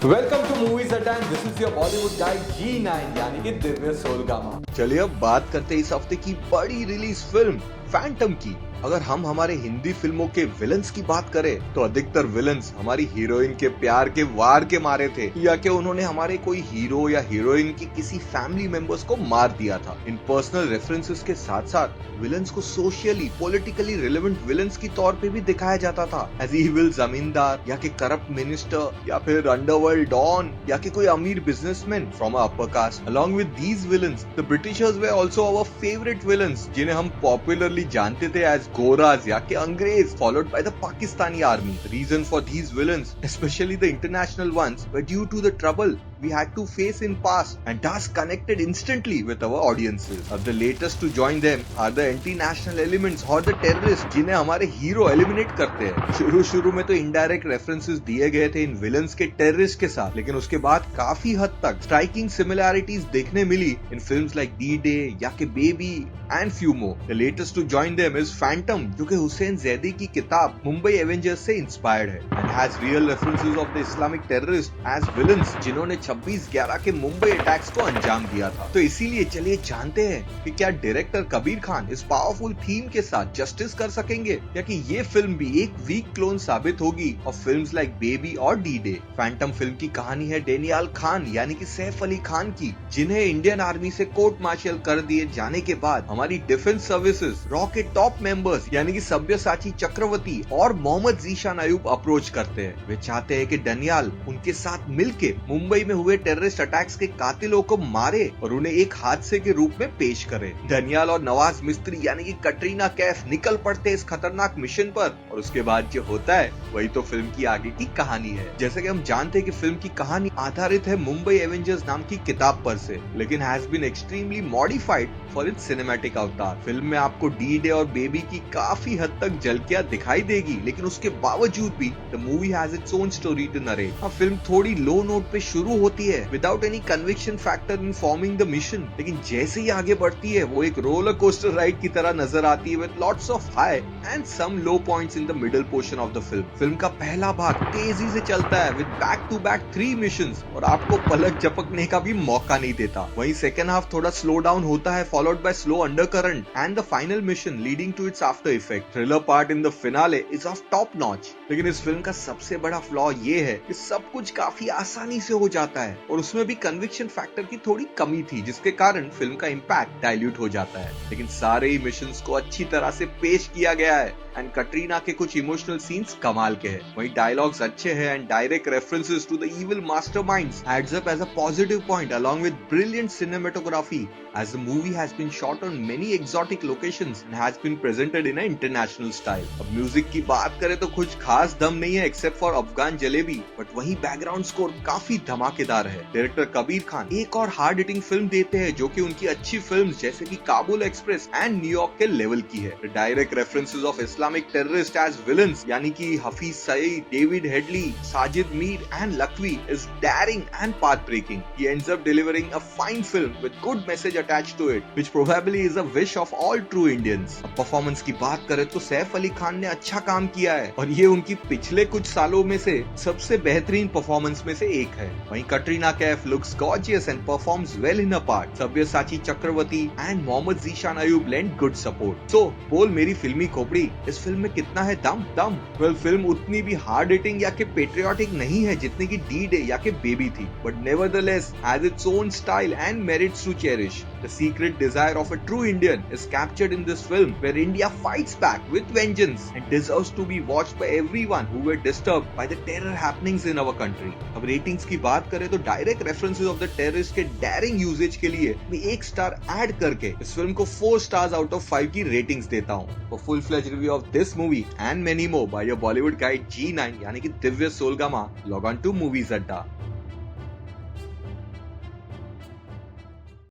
Welcome to movies अड्डा and this is your Bollywood guide G9 यानी कि दिव्य सोलगामा। चलिए अब बात करते हैं इस हफ्ते की बड़ी रिलीज फिल्म फैंटम की। अगर हम हमारे हिंदी फिल्मों के विलन्स की बात करें तो अधिकतर विलन्स हमारी हीरोइन के प्यार के वार के मारे थे या कि उन्होंने हमारे कोई हीरो या हीरोइन की किसी फैमिली मेंबर्स को मार दिया था। इन पर्सनल रेफरेंसेस के साथ साथ विलन्स को सोशली पॉलिटिकली रिलेवेंट विलन्स की तौर पे भी दिखाया जाता था एज इविल जमींदार या कि करप्ट मिनिस्टर या फिर अंडरवर्ल्ड डॉन या कि कोई अमीर businessman from upper caste. Along with these villains the Britishers वे आल्सो आवर फेवरेट विलन्स जिन्हें हम पॉपुलरली जानते थे एज गोराज या कि अंग्रेज followed by the Pakistani army. The reason for these villains, especially the international ones, were due to the trouble we had to face in past and thus connected instantly with our audiences. अब the latest to join them are the anti-national elements or the terrorists जिन्हें हमारे hero eliminate करते हैं। शुरू में तो indirect references दिए गए थे इन विलन्स के टेररिस्ट के साथ, लेकिन उसके बाद काफी हद तक स्ट्राइकिंग सिमिलैरिटीज देखने मिली इन फिल्म्स लाइक D-Day या कि Baby and few more. The latest to join them is Phantom जो कि हुसैन जैदी की किताब मुंबई एवेंजर्स से इंस्पायर्ड है and has real references of the Islamic terrorist as villains जिन्होंने 26/11 के मुंबई अटैक्स को अंजाम दिया था। तो इसीलिए चलिए जानते हैं कि क्या डायरेक्टर कबीर खान इस पावरफुल थीम के साथ जस्टिस कर सकेंगे या कि ये फिल्म भी एक वीक क्लोन साबित होगी ऑफ फिल्म्स लाइक बेबी और D-Day। फैंटम फिल्म की कहानी है डेनियल खान यानी कि सैफ अली खान की, जिन्हें इंडियन आर्मी से कोर्ट मार्शल कर दिए जाने के बाद हमारी डिफेंस सर्विसेज रॉ के टॉप मेंबर्स यानी कि सब्यसाची चक्रवर्ती और मोहम्मद जीशान अयूब अप्रोच करते हैं। वे चाहते हैं कि डेनियल उनके साथ मिलके मुंबई में हुए टेररिस्ट अटैक्स के कातिलों को मारे और उन्हें एक हादसे के रूप में पेश करे। डेनियल और नवाज मिस्त्री यानी कि कटरीना कैफ निकल पड़ते हैं इस खतरनाक मिशन पर और उसके बाद जो होता है वही तो फिल्म की आगे की कहानी है। जैसे कि हम जानते हैं कि फिल्म की कहानी आधारित है मुंबई एवेंजर्स नाम की किताब पर से, लेकिन has been extremely modified for its cinematic avatar. Film में आपको D-Day और बेबी की काफी हद तक झलकियां दिखाई देगी, लेकिन उसके बावजूद भी the movie has its own story to narrate. अब फिल्म थोड़ी लो नोट पे शुरू होती है without any conviction factor in forming the mission, लेकिन जैसे ही आगे बढ़ती है वो एक रोलर कोस्टर राइड की तरह नजर आती है with lots of high and some low points in the middle portion of the film. Film का पहला भाग तेजी से चलता है with back to back 3 missions और आपको पलक झपकने का भी मौका नहीं देता। वहीं सेकंड हाफ थोड़ा स्लो डाउन होता है followed by slow undercurrent and the final mission leading to its after effect. Thriller part in the finale is of top notch. लेकिन इस फिल्म का सबसे बड़ा फ्लॉ ये है कि सब कुछ काफी आसानी से हो जाता है और उसमें भी कन्विक्शन फैक्टर की थोड़ी कमी थी जिसके कारण फिल्म का इम्पैक्ट डाइल्यूट हो जाता है। लेकिन सारे ही मिशंस को अच्छी तरह से पेश किया गया है एंड कटरीना के कुछ इमोशनल सीन्स कमाल के हैं। वहीं डायलॉग्स अच्छे हैं and direct references to the evil masterminds adds up as a positive point along with brilliant cinematography as the movie has been shot on many exotic locations and has been presented in an international style. अब music की बात करें तो कुछ खास दम नहीं है except for Afghan jalebi, but वही बैकग्राउंड स्कोर काफी धमाकेदार है। डायरेक्टर कबीर खान एक और हार्ड हिटिंग फिल्म देते हैं जो कि उनकी अच्छी फिल्म्स जैसे कि काबुल एक्सप्रेस एंड न्यूयॉर्क के लेवल की है। Direct references of Islamic terrorist as villains यानी कि Hafiz Saeed, David Headley, Sajid Mir and Lakhvi is daring and path-breaking. He ends up delivering a fine film with good message attached to it, which probably is a wish of all true Indians. अब performance की बात करें तो सैफ अली खान ने अच्छा काम किया है और ये उनकी पिछले कुछ सालों में से सबसे बेहतरीन परफॉर्मेंस में से एक है। वहीं Katrina Kaif looks gorgeous and performs well in her part. Sabyasachi Chakraborty and Mohammad Zeeshan Ayub lend good support. So, बोल मेरी फिल्मी खोपड़ी, इस फिल्म में कितना है दम? Well, फिल्म उतनी भी हार्ड हिटिंग या कि पेट्रियोटिक नहीं है जितनी की D-Day या कि बेबी थी, but nevertheless has its own style and merits to cherish. The secret desire of a true Indian is captured in this film where India fights back with vengeance and deserves to be watched by everyone who were disturbed by the terror happenings in our country. अब ratings की बात करें तो direct references of the terrorist के dairying usage के लिए मैं 1 star add करके इस फिल्म को 4 स्टार्स आउट ऑफ 5 की रेटिंग्स देता हूँ। For full fledged review of this movie and many more by your Bollywood guide G9 यानी कि Divya Soulgama, log on to Movies Adda.